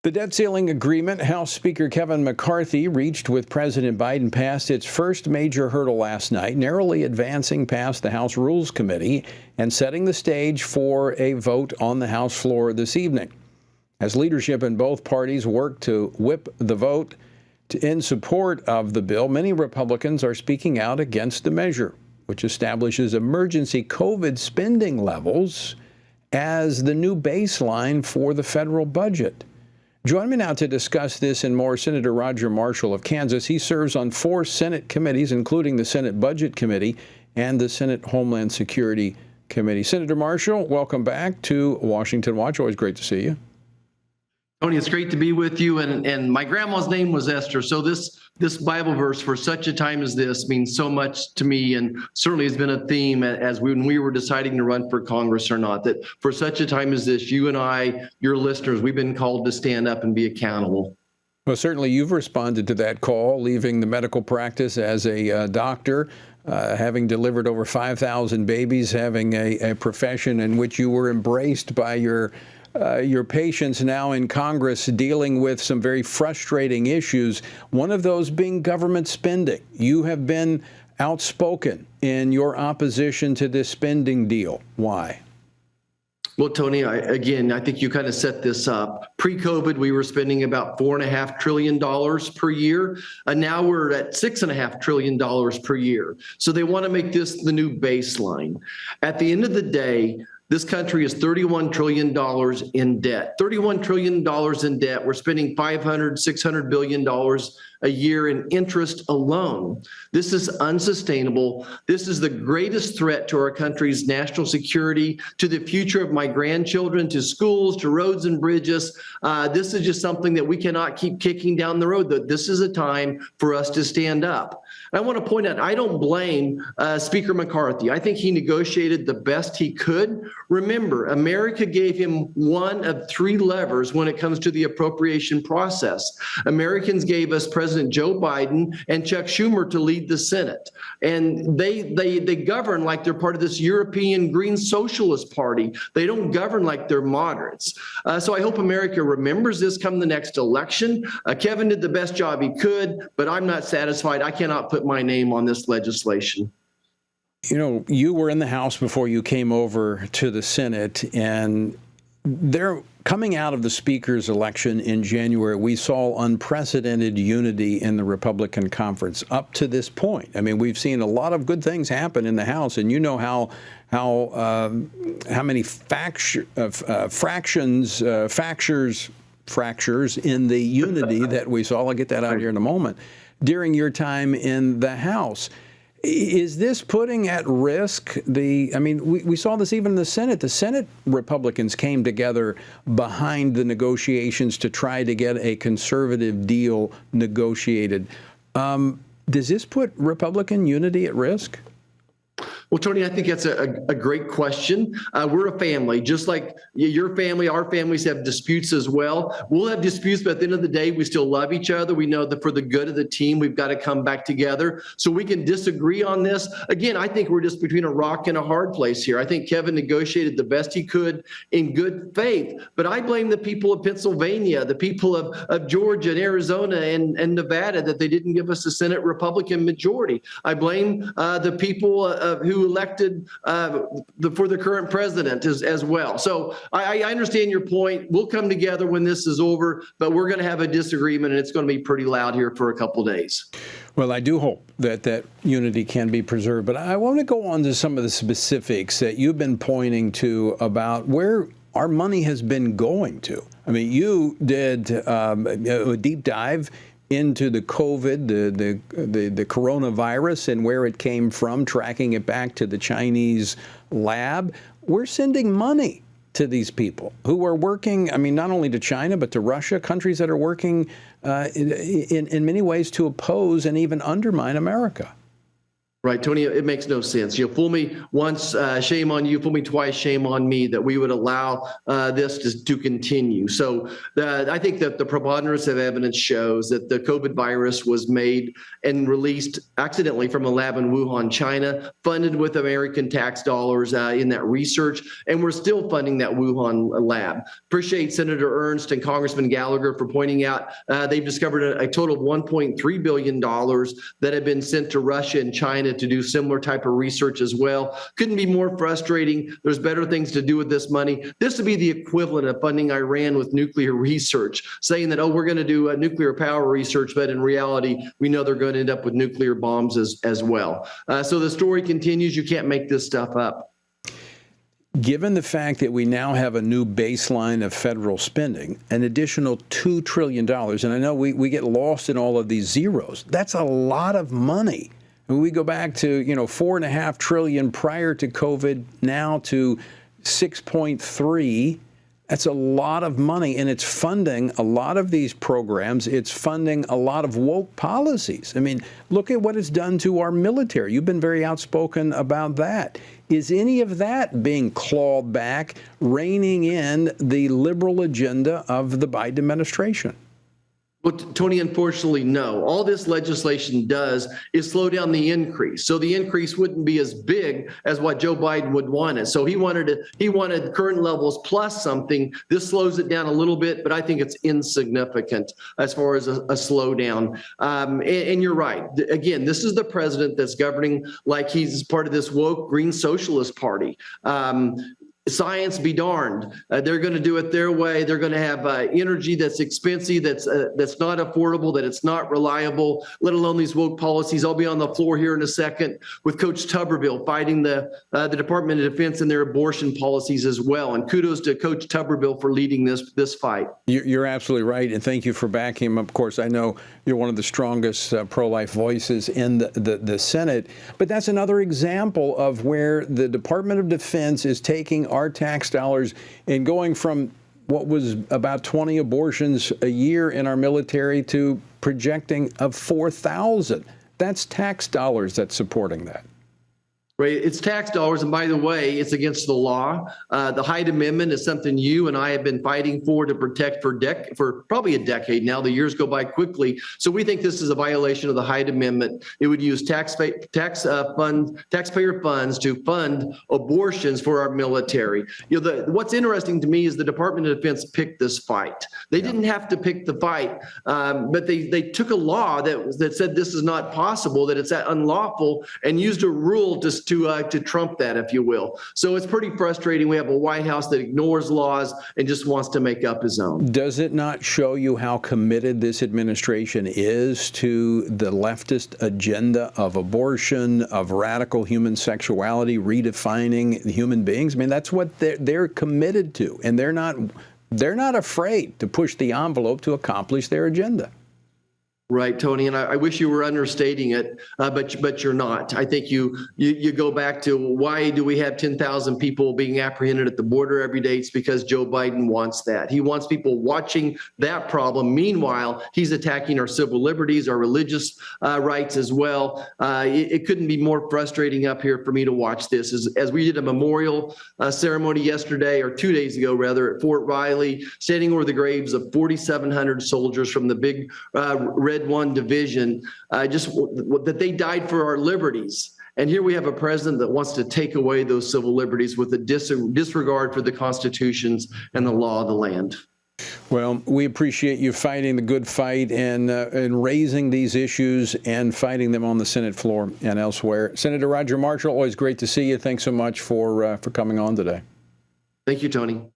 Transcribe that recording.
The debt ceiling agreement House Speaker Kevin McCarthy reached with President Biden passed its first major hurdle last night, narrowly advancing past the House Rules Committee and setting the stage for a vote on the House floor this evening. As leadership in both parties work to whip the vote in support of the bill, many Republicans are speaking out against the measure, which establishes emergency COVID spending levels as the new baseline for the federal budget. Join me now to discuss this and more, Senator Roger Marshall of Kansas. He serves on 4 Senate committees, including the Senate Budget Committee and the Senate Homeland Security Committee. Senator Marshall, welcome back to Washington Watch. Always great to see you. Tony, it's great to be with you. And my grandma's name was Esther. So this Bible verse, for such a time as this, means so much to me, and certainly has been a theme when we were deciding to run for Congress or not, that for such a time as this, you and I, your listeners, we've been called to stand up and be accountable. Well, certainly you've responded to that call, leaving the medical practice as a doctor, having delivered over 5,000 babies, having a profession in which you were embraced by your patients, now in Congress dealing with some very frustrating issues, one of those being government spending. You have been outspoken in your opposition to this spending deal. Why? Well, Tony, I think you kind of set this up. Pre-COVID, we were spending about $4.5 trillion per year, and now we're at $6.5 trillion per year. So they want to make this the new baseline. At the end of the day, this country is $31 trillion in debt. $31 trillion in debt. We're spending $600 billion a year in interest alone. This is unsustainable. This is the greatest threat to our country's national security, to the future of my grandchildren, to schools, to roads and bridges. This is just something that we cannot keep kicking down the road. This is a time for us to stand up. I want to point out, I don't blame Speaker McCarthy. I think he negotiated the best he could. Remember, America gave him one of 3 levers when it comes to the appropriation process. Americans gave us President Joe Biden and Chuck Schumer to lead the Senate. And they govern like they're part of this European Green Socialist Party. They don't govern like they're moderates. So I hope America remembers this come the next election. Kevin did the best job he could, but I'm not satisfied. I cannot put my name on this legislation. You know, you were in the House before you came over to the Senate, and they're coming out of the Speaker's election in January. We saw unprecedented unity in the Republican conference up to this point. I mean, we've seen a lot of good things happen in the House, and you know how many fractures in the unity that we saw. I'll get that out here in a moment. During your time in the House, is this putting at risk we saw this even in the Senate. The Senate Republicans came together behind the negotiations to try to get a conservative deal negotiated. Does this put Republican unity at risk? Well, Tony, I think that's a great question. We're a family, just like your family, our families have disputes as well. We'll have disputes, but at the end of the day, we still love each other. We know that for the good of the team, we've got to come back together. So we can disagree on this. Again, I think we're just between a rock and a hard place here. I think Kevin negotiated the best he could in good faith, but I blame the people of Pennsylvania, the people of Georgia and Arizona and Nevada that they didn't give us a Senate Republican majority. I blame the people who elected for the current president as well. So I understand your point. We'll come together when this is over, but we're going to have a disagreement, and it's going to be pretty loud here for a couple of days. Well, I do hope that unity can be preserved, but I want to go on to some of the specifics that you've been pointing to about where our money has been going to. I mean, you did a deep dive into the COVID, the coronavirus, and where it came from, tracking it back to the Chinese lab. We're sending money to these people who are working, not only to China, but to Russia, countries that are working in many ways to oppose and even undermine America. Right, Tony, it makes no sense. Fool me once, shame on you. Fool me twice, shame on me that we would allow this to continue. So I think that the preponderance of evidence shows that the COVID virus was made and released accidentally from a lab in Wuhan, China, funded with American tax dollars in that research. And we're still funding that Wuhan lab. Appreciate Senator Ernst and Congressman Gallagher for pointing out they've discovered a total of $1.3 billion that have been sent to Russia and China to do similar type of research as well. Couldn't be more frustrating. There's better things to do with this money. This would be the equivalent of funding Iran with nuclear research, saying that, oh, we're going to do nuclear power research, but in reality, we know they're going to end up with nuclear bombs as well. So the story continues. You can't make this stuff up. Given the fact that we now have a new baseline of federal spending, an additional $2 trillion, and I know we get lost in all of these zeros, that's a lot of money. When we go back to, $4.5 trillion prior to COVID, now to 6.3, that's a lot of money, and it's funding a lot of these programs. It's funding a lot of woke policies. I mean, look at what it's done to our military. You've been very outspoken about that. Is any of that being clawed back, reining in the liberal agenda of the Biden administration? Well, Tony, unfortunately, no. All this legislation does is slow down the increase. So the increase wouldn't be as big as what Joe Biden would want it. So he wanted current levels plus something. This slows it down a little bit, but I think it's insignificant as far as a slowdown. And you're right. Again, this is the president that's governing like he's part of this woke green socialist party. Science be darned. They're going to do it their way. They're going to have energy that's expensive, that's not affordable, that it's not reliable, let alone these woke policies. I'll be on the floor here in a second with Coach Tuberville fighting the Department of Defense and their abortion policies as well. And kudos to Coach Tuberville for leading this fight. You're absolutely right, and thank you for backing him. Of course, I know you're one of the strongest pro-life voices in the Senate, but that's another example of where the Department of Defense is taking our tax dollars and going from what was about 20 abortions a year in our military to projecting of 4,000. That's tax dollars that's supporting that. Right, it's tax dollars, and by the way, it's against the law. The Hyde Amendment is something you and I have been fighting for to protect for probably a decade now. The years go by quickly, so we think this is a violation of the Hyde Amendment. It would use taxpayer funds to fund abortions for our military. What's interesting to me is the Department of Defense picked this fight. They didn't have to pick the fight, but they took a law that said this is not possible, that it's unlawful, and used a rule to trump that, if you will. So it's pretty frustrating. We have a White House that ignores laws and just wants to make up his own. Does it not show you how committed this administration is to the leftist agenda of abortion, of radical human sexuality, redefining human beings? I mean, that's what they're committed to, and they're not afraid to push the envelope to accomplish their agenda. Right, Tony, and I wish you were understating it, but you're not. I think you go back to why do we have 10,000 people being apprehended at the border every day? It's because Joe Biden wants that. He wants people watching that problem. Meanwhile, he's attacking our civil liberties, our religious rights as well. It couldn't be more frustrating up here for me to watch this. As we did a memorial ceremony yesterday, or 2 days ago rather, at Fort Riley, standing over the graves of 4,700 soldiers from the big Red One division, just that they died for our liberties. And here we have a president that wants to take away those civil liberties with a disregard for the constitutions and the law of the land. Well, we appreciate you fighting the good fight and raising these issues and fighting them on the Senate floor and elsewhere. Senator Roger Marshall, always great to see you. Thanks so much for coming on today. Thank you, Tony.